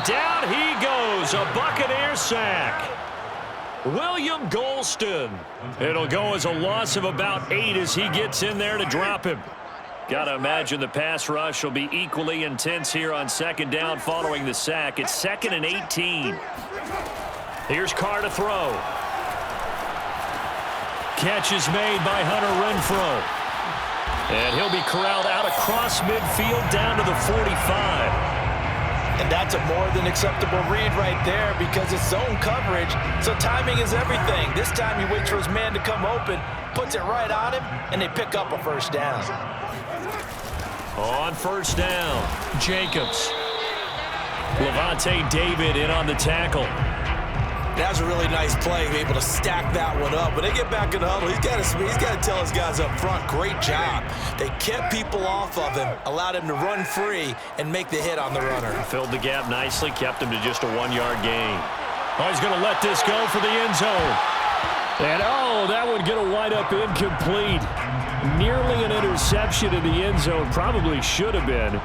And down he goes, a Buccaneer sack. William Golston. It'll go as a loss of about 8 as he gets in there to drop him. Got to imagine the pass rush will be equally intense here on second down following the sack. It's 2nd and 18. Here's Carr to throw. Catch is made by Hunter Renfrow. And he'll be corralled out across midfield down to the 45. And that's a more than acceptable read right there because it's zone coverage, so timing is everything. This time he waits for his man to come open, puts it right on him, and they pick up a first down. On first down, Jacobs. Levante David in on the tackle. That was a really nice play, able to stack that one up. When they get back in the huddle, he's got to tell his guys up front, great job. They kept people off of him, allowed him to run free and make the hit on the runner. Filled the gap nicely, kept him to just a 1-yard gain. Oh, he's going to let this go for the end zone. And, oh, that would get a wind up incomplete. Nearly an interception in the end zone. Probably should have been.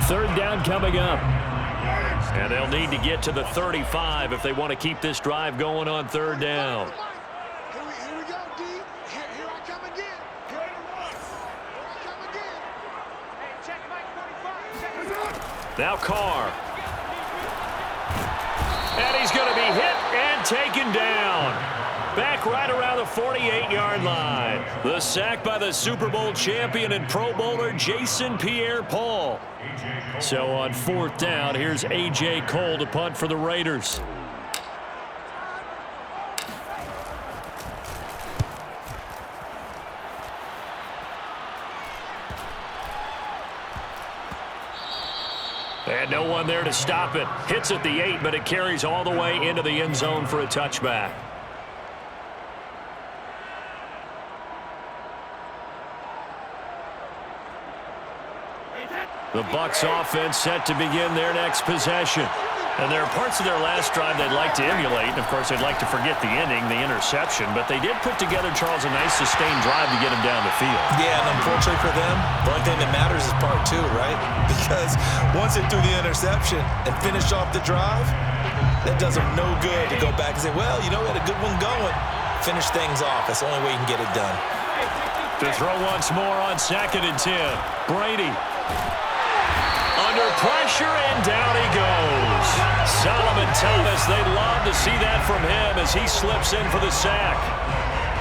Third down coming up. And they'll need to get to the 35 if they want to keep this drive going on third down. Here we go, D. Here I come again. Here I come again. Hey, check Mike 45. Now Carr. And he's going to be hit and taken down. Back right around the 48-yard line. The sack by the Super Bowl champion and Pro Bowler Jason Pierre-Paul. So on fourth down, here's A.J. Cole to punt for the Raiders. And no one there to stop it. Hits at the 8, but it carries all the way into the end zone for a touchback. The Bucs offense set to begin their next possession. And there are parts of their last drive they'd like to emulate. And, of course, they'd like to forget the ending, the interception. But they did put together, Charles, a nice sustained drive to get him down the field. Yeah, and unfortunately for them, the only thing that matters is part 2, right? Because once they threw the interception and finished off the drive, that does them no good to go back and say, well, you know, we had a good one going. Finish things off. That's the only way you can get it done. To throw once more on 2nd and 10. Brady. Under pressure, and down he goes. Solomon Thomas, they'd love to see that from him as he slips in for the sack.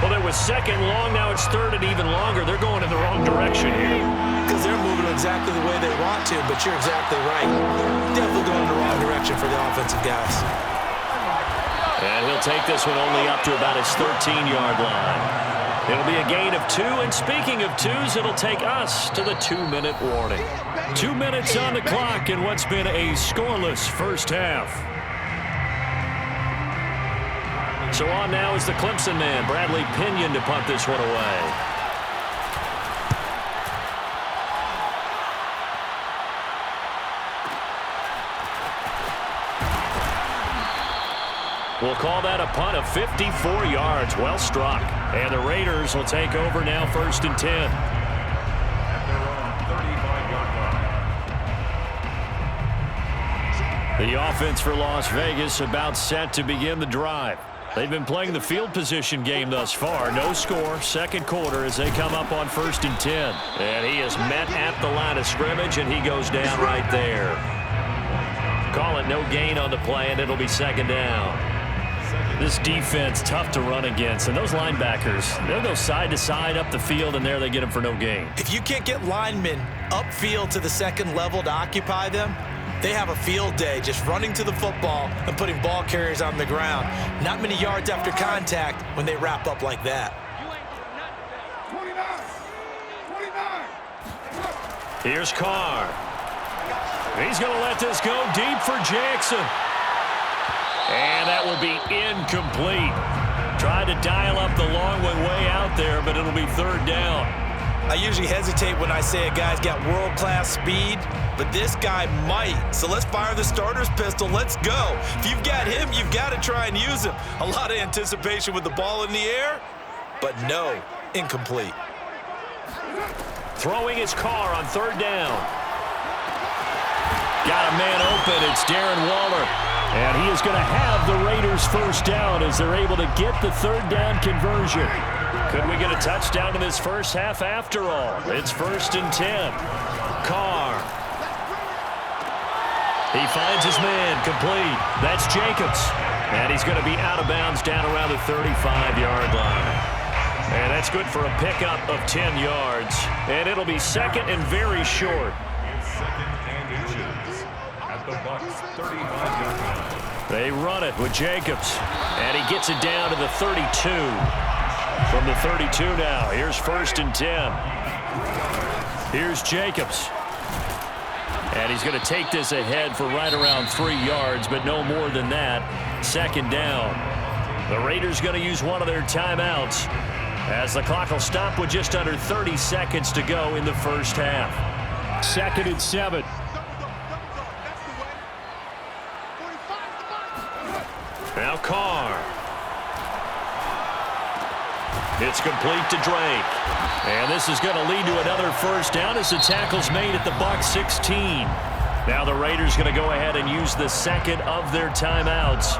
Well, it was 2nd long, now it's 3rd and even longer. They're going in the wrong direction here. Because they're moving exactly the way they want to, but you're exactly right. Definitely going in the wrong direction for the offensive guys. And he'll take this one only up to about his 13-yard line. It'll be a gain of 2, and speaking of 2s, it'll take us to the 2-minute warning. 2 minutes on the clock in what's been a scoreless first half. So on now is the Clemson man, Bradley Pinion, to punt this one away. We'll call that a punt of 54 yards. Well struck. And the Raiders will take over now 1st and 10. The offense for Las Vegas about set to begin the drive. They've been playing the field position game thus far. No score, 2nd quarter as they come up on 1st and 10. And he is met at the line of scrimmage, and he goes down right there. Call it no gain on the play, and it'll be 2nd down. This defense, tough to run against. And those linebackers, they'll go side to side up the field, and there they get them for no gain. If you can't get linemen upfield to the 2nd level to occupy them, they have a field day just running to the football and putting ball carriers on the ground. Not many yards after contact when they wrap up like that. 29. Here's Carr. He's going to let this go deep for Jackson. And that will be incomplete. Tried to dial up the long way out there, but it'll be 3rd down. I usually hesitate when I say a guy's got world-class speed, but this guy might. So let's fire the starter's pistol. Let's go. If you've got him, you've got to try and use him. A lot of anticipation with the ball in the air, but no, incomplete. Throwing his Carr on 3rd down. Got a man open. It's Darren Waller. And he is going to have the Raiders first down as they're able to get the third down conversion. Could we get a touchdown in this first half after all? It's 1st and 10. Carr. He finds his man complete. That's Jacobs. And he's going to be out of bounds down around the 35-yard line. And that's good for a pickup of 10 yards. And it'll be 2nd and very short. 2nd and inches at the Bucs' 35-yard line. They run it with Jacobs. And he gets it down to the 32. From the 32 now. Here's 1st and 10. Here's Jacobs. And he's going to take this ahead for right around 3 yards, but no more than that. 2nd down. The Raiders going to use one of their timeouts as the clock will stop with just under 30 seconds to go in the first half. 2nd and 7. Now Carr. It's complete to Drake. And this is going to lead to another first down as the tackle's made at the Bucs 16. Now the Raiders going to go ahead and use the 2nd of their timeouts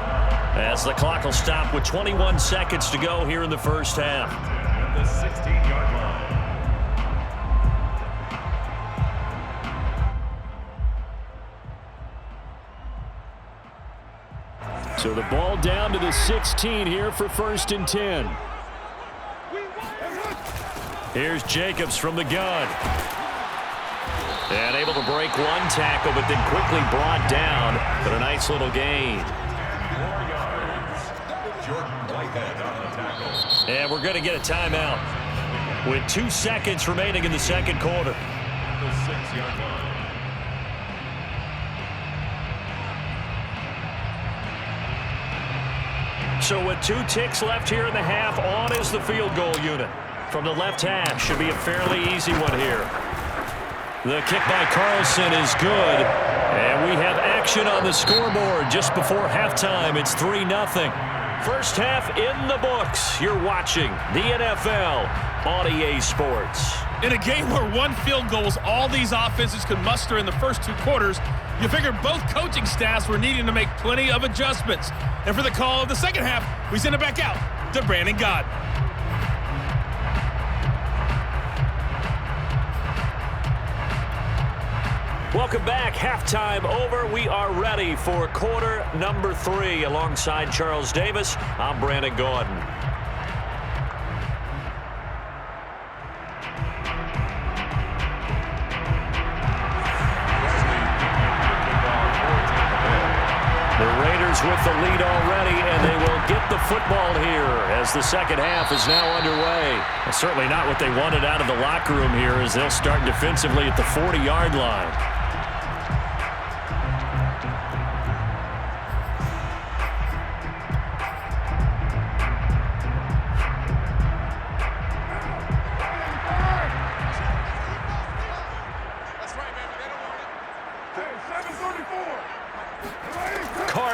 as the clock will stop with 21 seconds to go here in the first half. At the 16-yard line. So the ball down to the 16 here for 1st and 10. Here's Jacobs from the gun. And able to break one tackle, but then quickly brought down. But a nice little gain. 4 yards. Jordan Whitehead on the tackle. And we're going to get a timeout with 2 seconds remaining in the second quarter. At the 6-yard line. So with 2 ticks left here in the half, on is the field goal unit. From the left hash, should be a fairly easy one here. The kick by Carlson is good. And we have action on the scoreboard just before halftime. It's 3-0. First half in the books. You're watching the NFL on EA Sports. In a game where 1 field goal is all these offenses could muster in the first 2 quarters, you figure both coaching staffs were needing to make plenty of adjustments. And for the call of the second half, we send it back out to Brandon Gaudin. Welcome back. Halftime over. We are ready for quarter number 3. Alongside Charles Davis, I'm Brandon Gaudin. The Raiders with the lead already, and they will get the football here as the second half is now underway. And certainly not what they wanted out of the locker room here as they'll start defensively at the 40-yard line.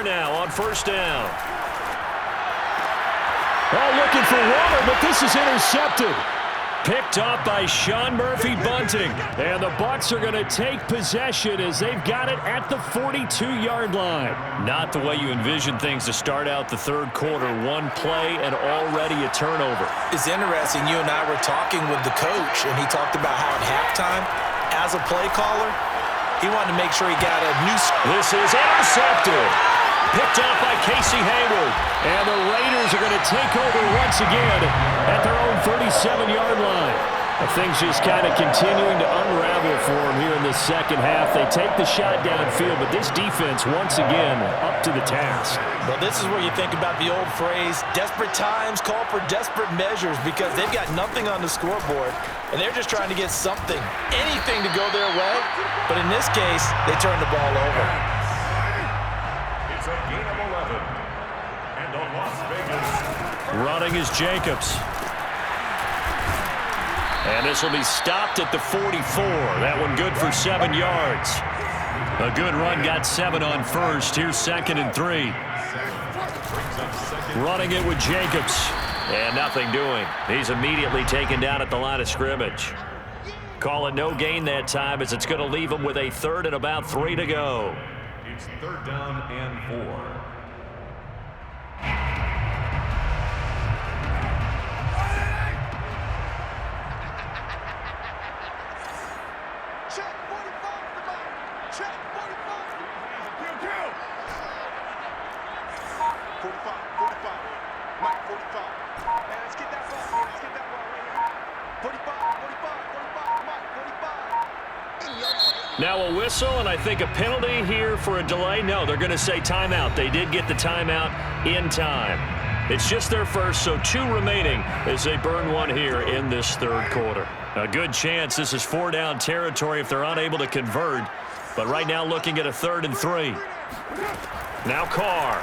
Now on first down. Oh, looking for Waller, but this is intercepted. Picked off by Sean Murphy-Bunting. And the Bucs are going to take possession as they've got it at the 42-yard line. Not the way you envision things to start out the third quarter. 1 play and already a turnover. It's interesting. You and I were talking with the coach, and he talked about how at halftime, as a play caller, he wanted to make sure he got a new... This is intercepted. Picked off by Casey Hayward. And the Raiders are going to take over once again at their own 37-yard line. Things just kind of continuing to unravel for them here in the second half. They take the shot downfield, but this defense, once again, up to the task. Well, this is where you think about the old phrase, desperate times call for desperate measures, because they've got nothing on the scoreboard, and they're just trying to get something, anything to go their way. But in this case, they turn the ball over. It's a gain of 11. And on Las Vegas. Running is Jacobs. And this will be stopped at the 44. That one good for 7 yards. A good run, got 7 on first. Here's 2nd and 3. Running it with Jacobs. And nothing doing. He's immediately taken down at the line of scrimmage. Call it no gain that time as it's going to leave him with a 3rd and about 3 to go. It's 3rd down and 4. Check 45 the back. Check 45. 45. Mike, 45. Man, let's get that ball, man. Let's get that ball right here. 45. Mike, 45. Now a whistle, and I think a penalty here for a delay. No, they're going to say timeout. They did get the timeout in time. It's just their first, so 2 remaining as they burn one here in this 3rd quarter. A good chance this is 4-down territory if they're unable to convert. But right now looking at a 3rd and 3. Now Carr.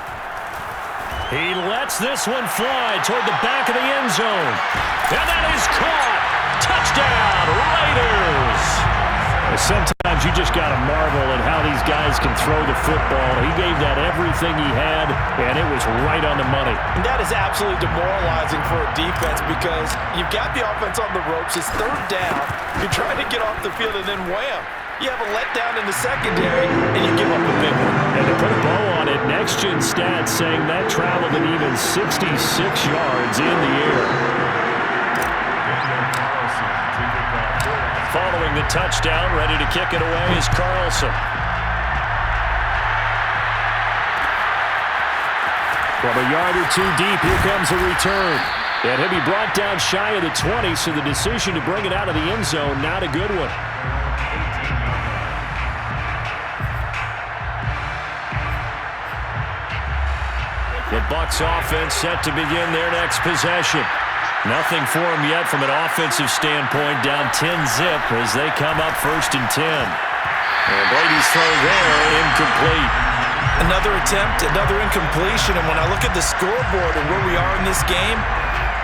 He lets this one fly toward the back of the end zone. And that is caught. Touchdown, Raiders. Sometimes you just got to marvel at how these guys can throw the football. He gave that everything he had, and it was right on the money. And that is absolutely demoralizing for a defense because you've got the offense on the ropes. It's 3rd down. You're trying to get off the field, and then wham. You have a letdown in the secondary, and you give up a big one. And to put a bow on it, Next Gen Stats saying that traveled an even 66 yards in the air. Following the touchdown, ready to kick it away is Carlson. From a yard or 2 deep, here comes a return. And he'll be brought down shy of the 20, so the decision to bring it out of the end zone, not a good one. The Bucs offense set to begin their next possession. Nothing for them yet from an offensive standpoint, down 10-zip as they come up 1st and 10. And Brady's throw there, incomplete. Another attempt, another incompletion, and when I look at the scoreboard and where we are in this game,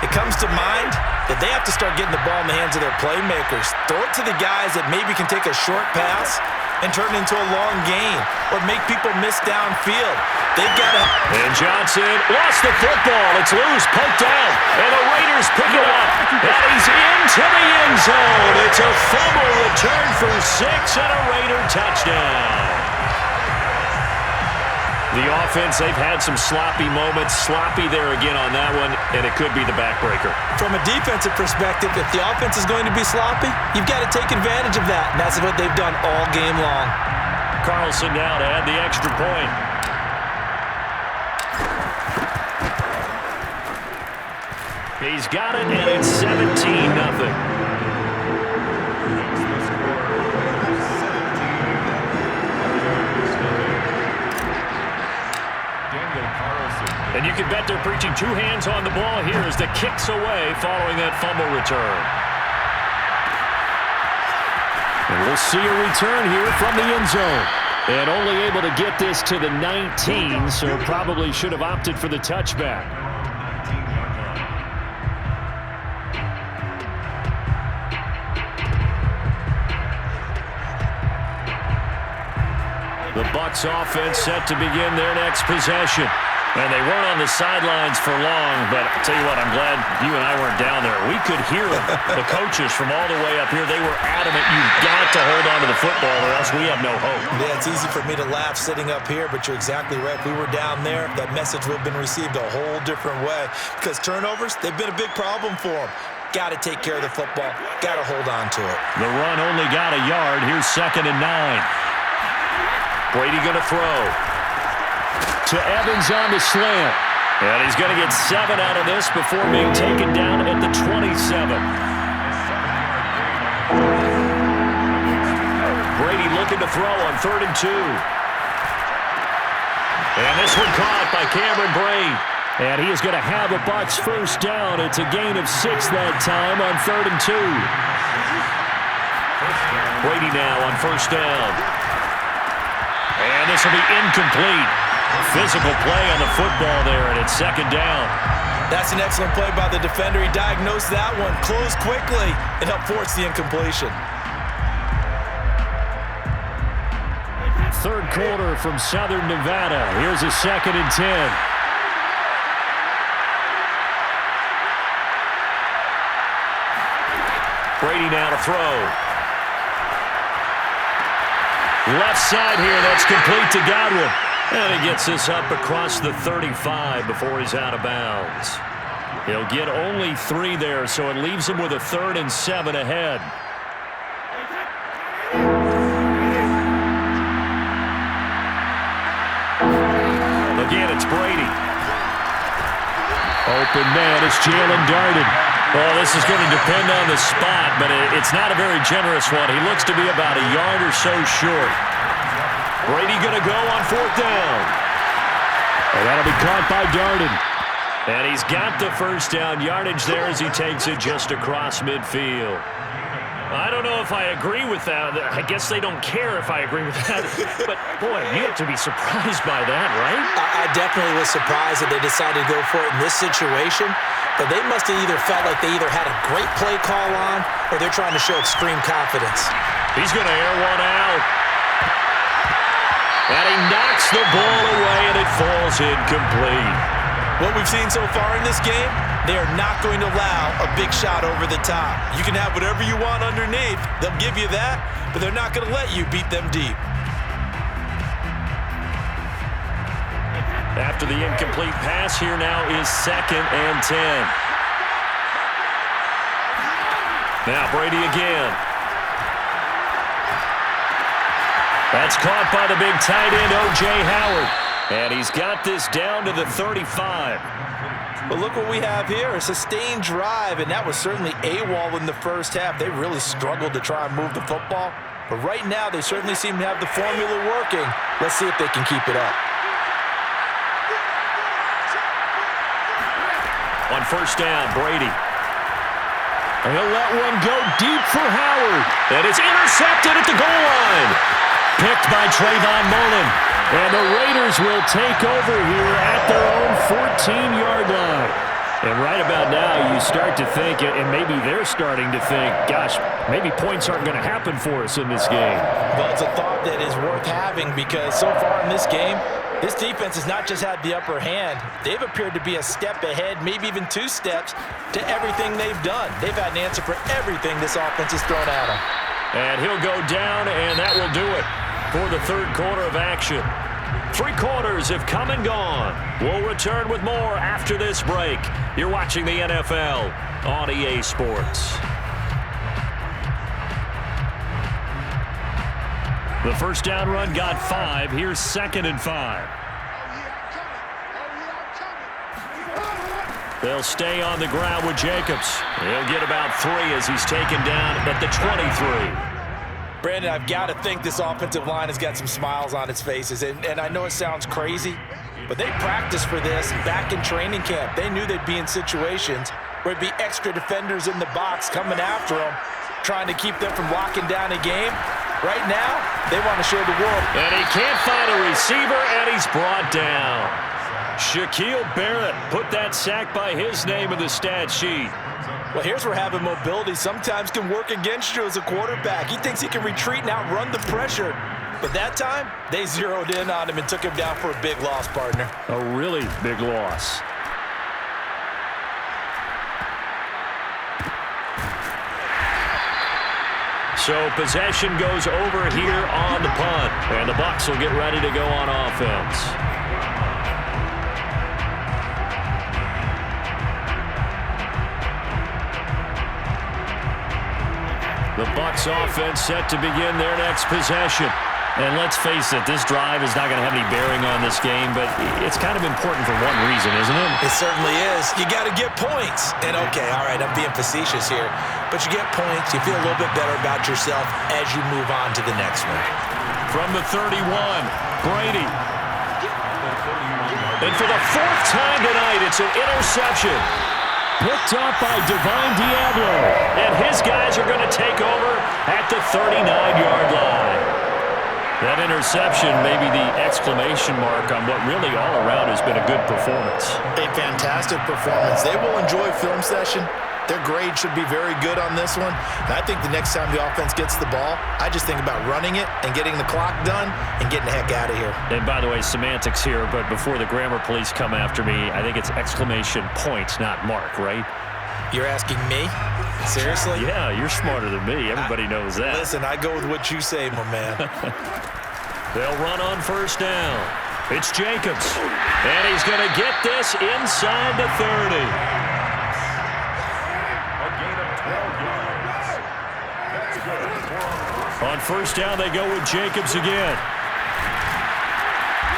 it comes to mind that they have to start getting the ball in the hands of their playmakers. Throw it to the guys that maybe can take a short pass and turn it into a long gain or make people miss downfield. They've got to... And Johnson lost the football. It's loose, poked out, and the Raiders pick it up. And he's into the end zone. It's a fumble return for 6 and a Raider touchdown. The offense, they've had some sloppy moments. Sloppy there again on that one, and it could be the backbreaker. From a defensive perspective, if the offense is going to be sloppy, you've got to take advantage of that. And that's what they've done all game long. Carlson now to add the extra point. He's got it, and it's 17-0. And you can bet they're preaching 2 hands on the ball here as the kick's away following that fumble return. And we'll see a return here from the end zone. And only able to get this to the 19, so probably should have opted for the touchback. The Bucs offense set to begin their next possession. And they weren't on the sidelines for long, but I'll tell you what, I'm glad you and I weren't down there. We could hear them, the coaches from all the way up here. They were adamant, you've got to hold on to the football or else we have no hope. Yeah, it's easy for me to laugh sitting up here, but you're exactly right. If we were down there, that message would have been received a whole different way. Because turnovers, they've been a big problem for them. Got to take care of the football. Got to hold on to it. The run only got a yard. Here's 2nd and 9. Brady going to throw. To Evans on the slant. And he's going to get 7 out of this before being taken down at the 27. Brady looking to throw on 3rd and 2. And this one caught by Cameron Brate. And he is going to have a Bucs first down. It's a gain of 6 that time on 3rd and 2. Brady now on 1st down. And this will be incomplete. Physical play on the football there, and it's 2nd down. That's an excellent play by the defender. He diagnosed that one, closed quickly, and helped force the incompletion. 3rd quarter from Southern Nevada. Here's a 2nd and 10. Brady now to throw. Left side here, that's complete to Godwin. And he gets this up across the 35 before he's out of bounds. He'll get only 3 there, so it leaves him with a 3rd and 7 ahead. Again, it's Brady. Open man, it's Jalen Darden. Well, this is going to depend on the spot, but it's not a very generous one. He looks to be about a yard or so short. Brady going to go on 4th down. And that'll be caught by Darden. And he's got the first down yardage there as he takes it just across midfield. I don't know if I agree with that. I guess they don't care if I agree with that. But, boy, you have to be surprised by that, right? I definitely was surprised that they decided to go for it in this situation. But they must have either felt like they either had a great play call on or they're trying to show extreme confidence. He's going to air one out. And he knocks the ball away, and it falls incomplete. What we've seen so far in this game, they are not going to allow a big shot over the top. You can have whatever you want underneath. They'll give you that, but they're not going to let you beat them deep. After the incomplete pass, here now is 2nd and 10. Now Brady again. That's caught by the big tight end, O.J. Howard. And he's got this down to the 35. But look what we have here, a sustained drive, and that was certainly AWOL in the first half. They really struggled to try and move the football. But right now, they certainly seem to have the formula working. Let's see if they can keep it up. On 1st down, Brady. And he'll let one go deep for Howard. And it's intercepted at the goal line. Picked by Trayvon Mullen. And the Raiders will take over here at their own 14-yard line. And right about now, you start to think, and maybe they're starting to think, gosh, maybe points aren't going to happen for us in this game. Well, it's a thought that is worth having because so far in this game, this defense has not just had the upper hand. They've appeared to be a step ahead, maybe even 2 steps, to everything they've done. They've had an answer for everything this offense has thrown at them. And he'll go down, and that will do it for the 3rd quarter of action. 3 quarters have come and gone. We'll return with more after this break. You're watching the NFL on EA Sports. The first down run got 5. Here's 2nd and 5. They'll stay on the ground with Jacobs. He'll get about 3 as he's taken down at the 23. Brandon, I've got to think this offensive line has got some smiles on its faces. And I know it sounds crazy, but they practiced for this back in training camp. They knew they'd be in situations where it'd be extra defenders in the box coming after them, trying to keep them from locking down a game. Right now, they want to show the world. And he can't find a receiver, and he's brought down. Shaquille Barrett put that sack by his name in the stat sheet. Well, here's where having mobility sometimes can work against you as a quarterback. He thinks he can retreat and outrun the pressure. But that time, they zeroed in on him and took him down for a big loss, partner. A really big loss. So possession goes over here on the punt. And the Bucs will get ready to go on offense. The Bucs offense set to begin their next possession. And let's face it, this drive is not going to have any bearing on this game, but it's kind of important for one reason, isn't it? It certainly is. You got to get points. And okay, all right, I'm being facetious here, but you get points, you feel a little bit better about yourself as you move on to the next one. From the 31, Brady. And for the 4th time tonight, it's an interception. Picked up by Divine Diablo. And his guys are going to take over at the 39-yard line. That interception may be the exclamation mark on what really all around has been a good performance. A fantastic performance. They will enjoy film session. Their grade should be very good on this one. And I think the next time the offense gets the ball, I just think about running it and getting the clock done and getting the heck out of here. And by the way, semantics here, but before the grammar police come after me, I think it's exclamation points, not mark, right? You're asking me? Seriously? Yeah, you're smarter than me. Everybody knows that. Listen, I go with what you say, my man. They'll run on first down. It's Jacobs. And he's going to get this inside the 30. A gain of 12 yards. That's good. On first down, they go with Jacobs again.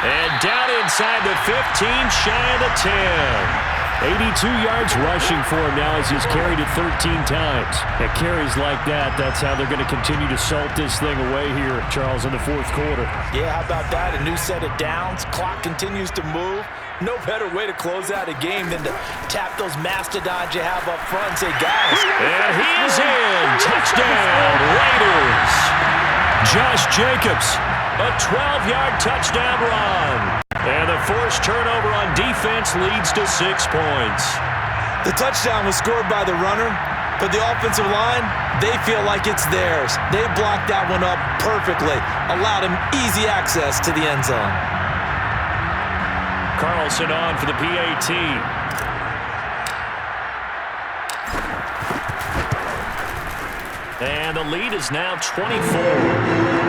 And down inside the 15, shy of the 10. 82 yards rushing for him now as he's carried it 13 times. At carries like that, that's how they're going to continue to salt this thing away here, Charles, in the fourth quarter. Yeah, how about that? A new set of downs. Clock continues to move. No better way to close out a game than to tap those mastodons you have up front and say, guys. And he is in. Touchdown, Raiders. Josh Jacobs, a 12-yard touchdown run. And the forced turnover on defense leads to 6 points. The touchdown was scored by the runner, but the offensive line, they feel like it's theirs. They blocked that one up perfectly, allowed him easy access to the end zone. Carlson on for the PAT. And the lead is now 24.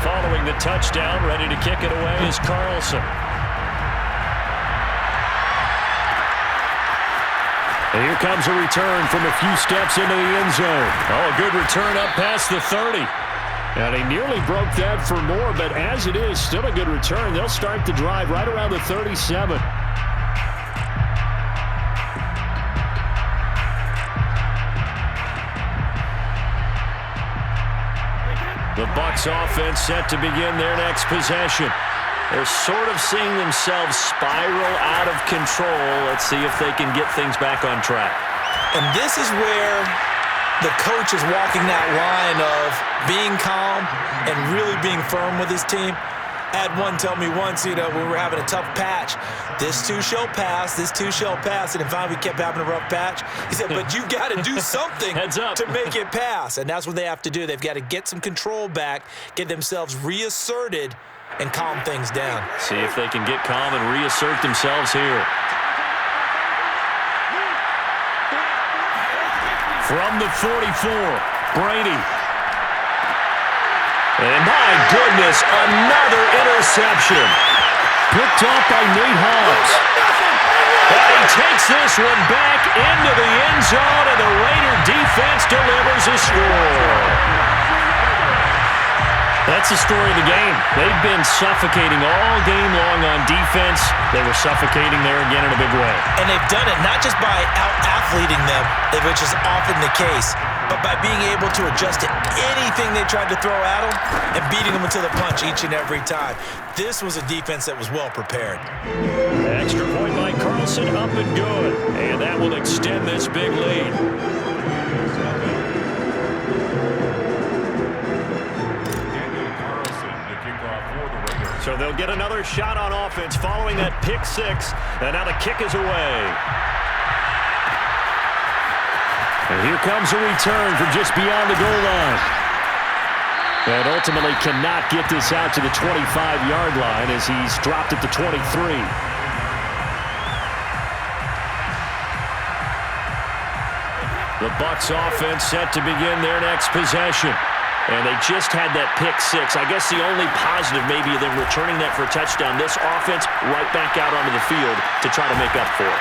Following the touchdown, ready to kick it away is Carlson. And here comes a return from a few steps into the end zone. Oh, a good return up past the 30. And he nearly broke that for more, but as it is, still a good return. They'll start the drive right around the 37. The Bucs offense set to begin their next possession. They're sort of seeing themselves spiral out of control. Let's see if they can get things back on track. And this is where the coach is walking that line of being calm and really being firm with his team. I had one tell me once, when we were having a tough patch, this too shall pass, this too shall pass. And finally we kept having a rough patch. He said, but you got to do something to make it pass. And that's what they have to do. They've got to get some control back, get themselves reasserted, and calm things down. See if they can get calm and reassert themselves here. From the 44, Brady. And my goodness, another interception. Picked off by Nate Hobbs. And he takes this one back into the end zone, and the Raider defense delivers a score. That's the story of the game. They've been suffocating all game long on defense. They were suffocating there again in a big way. And they've done it not just by out-athleting them, which is often the case, but by being able to adjust to anything they tried to throw at them and beating them until the punch each and every time. This was a defense that was well prepared. Extra point by Carlson, up and good. And that will extend this big lead. So they'll get another shot on offense following that pick six. And now the kick is away. And here comes a return from just beyond the goal line. And ultimately cannot get this out to the 25-yard line as he's dropped at the 23. The Bucs offense set to begin their next possession. And they just had that pick six. I guess the only positive maybe of them returning that for a touchdown. This offense right back out onto the field to try to make up for it.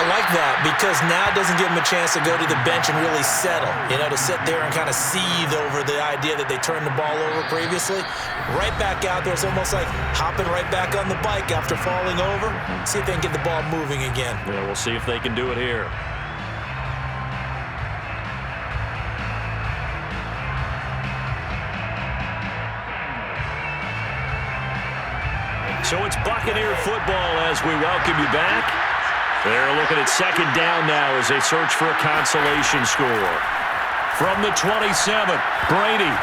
I like that because now it doesn't give them a chance to go to the bench and really settle. To sit there and kind of seethe over the idea that they turned the ball over previously. Right back out there. It's almost like hopping right back on the bike after falling over. See if they can get the ball moving again. Yeah, we'll see if they can do it here. So it's Buccaneer football as we welcome you back. They're looking at second down now as they search for a consolation score. From the 27, Brady.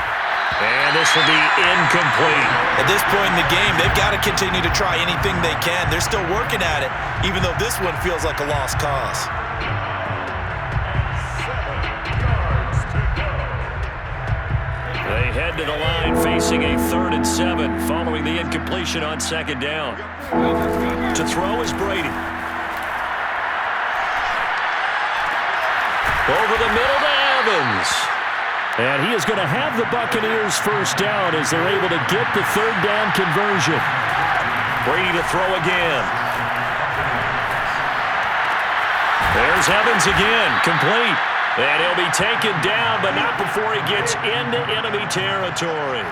And this will be incomplete. At this point in the game, they've got to continue to try anything they can. They're still working at it, even though this one feels like a lost cause. 7 yards to go. They head to the line facing a 3rd and 7 following the incompletion on 2nd down. To throw is Brady. Over the middle to Evans. And he is going to have the Buccaneers first down as they're able to get the 3rd down conversion. Brady to throw again. There's Evans again, complete. And he'll be taken down, but not before he gets into enemy territory.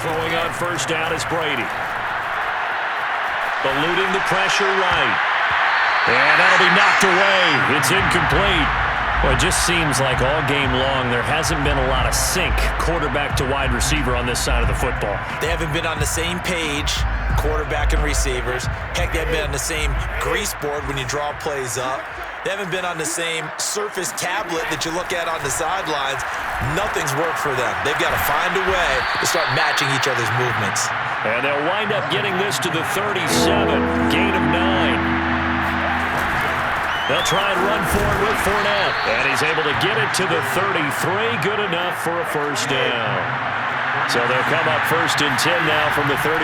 Throwing on first down is Brady. Eluding the pressure right. And that'll be knocked away. It's incomplete. Well, it just seems like all game long there hasn't been a lot of sync quarterback to wide receiver on this side of the football. They haven't been on the same page, quarterback and receivers. Heck, they haven't been on the same grease board when you draw plays up. They haven't been on the same surface tablet that you look at on the sidelines. Nothing's worked for them. They've got to find a way to start matching each other's movements. And they'll wind up getting this to the 37, gain of 9. They'll try and run for it with Fournette. And he's able to get it to the 33. Good enough for a first down. So they'll come up 1st and 10 now from the 33.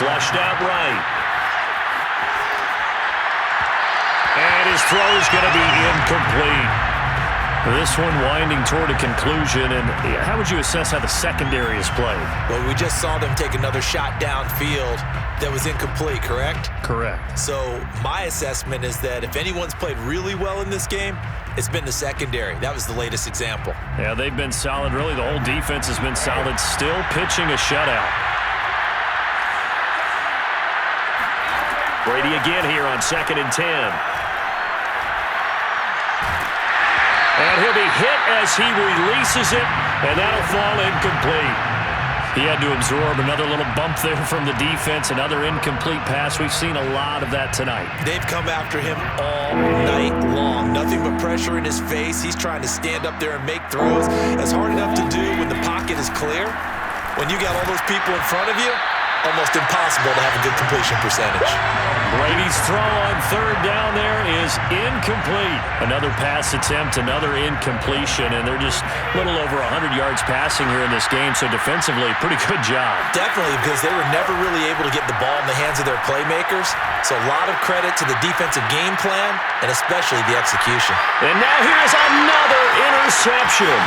Flushed out right. And his throw is going to be incomplete. This one winding toward a conclusion. And how would you assess how the secondary has played? Well, we just saw them take another shot downfield that was incomplete, correct? Correct. So my assessment is that if anyone's played really well in this game, it's been the secondary. That was the latest example. Yeah, they've been solid. Really, the whole defense has been solid. Still pitching a shutout. Brady again here on 2nd and 10. And he'll be hit as he releases it, and that'll fall incomplete. He had to absorb another little bump there from the defense, another incomplete pass. We've seen a lot of that tonight. They've come after him all night long. Nothing but pressure in his face. He's trying to stand up there and make throws. That's hard enough to do when the pocket is clear. When you got all those people in front of you, almost impossible to have a good completion percentage. Brady's throw on 3rd down there is incomplete. Another pass attempt, another incompletion, and they're just a little over 100 yards passing here in this game, so defensively, pretty good job. Definitely, because they were never really able to get the ball in the hands of their playmakers, so a lot of credit to the defensive game plan, and especially the execution. And now here's another interception.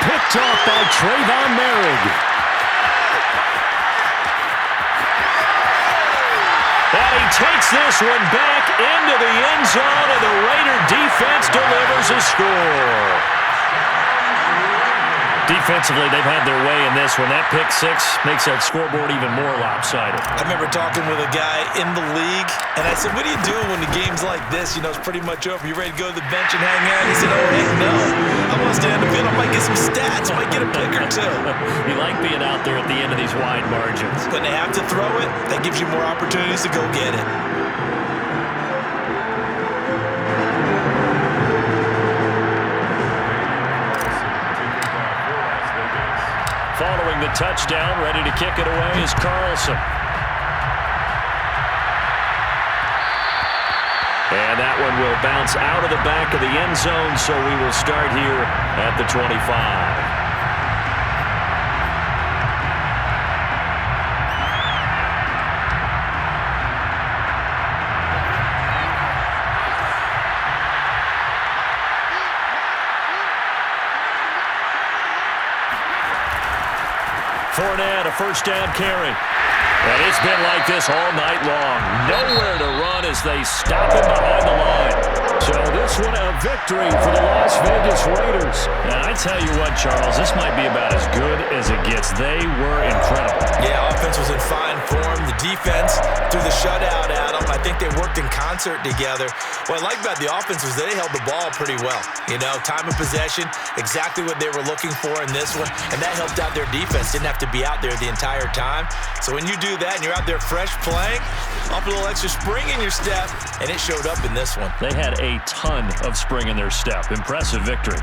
Picked off by Trayvon Merrick. And he takes this one back into the end zone, and the Raider defense delivers a score. Defensively, they've had their way in this one. That pick 6 makes that scoreboard even more lopsided. I remember talking with a guy in the league, and I said, what do you do when the game's like this? You know, it's pretty much over. You ready to go to the bench and hang out? He said, oh, heck no. I want to stay on the field. I might get some stats. I might get a pick or two. You like being out there at the end of these wide margins. When they have to throw it, that gives you more opportunities to go get it. Following the touchdown, ready to kick it away is Carlson. And that one will bounce out of the back of the end zone, so we will start here at the 25. Fournette, a first down carry. And it's been like this all night long. Nowhere to run as they stop him behind the line. So this one a victory for the Las Vegas Raiders. And I tell you what, Charles, this might be about as good as it gets. They were incredible. Yeah, offense was in fine form. The defense threw the shutout at them. well, and I think they worked in concert together. What I like about the offense was they held the ball pretty well. You know, time of possession, exactly what they were looking for in this one, and that helped out their defense. Didn't have to be out there the entire time. So when you do that and you're out there fresh playing, off a little extra spring in your step, and it showed up in this one. They had a ton of spring in their step. Impressive victory.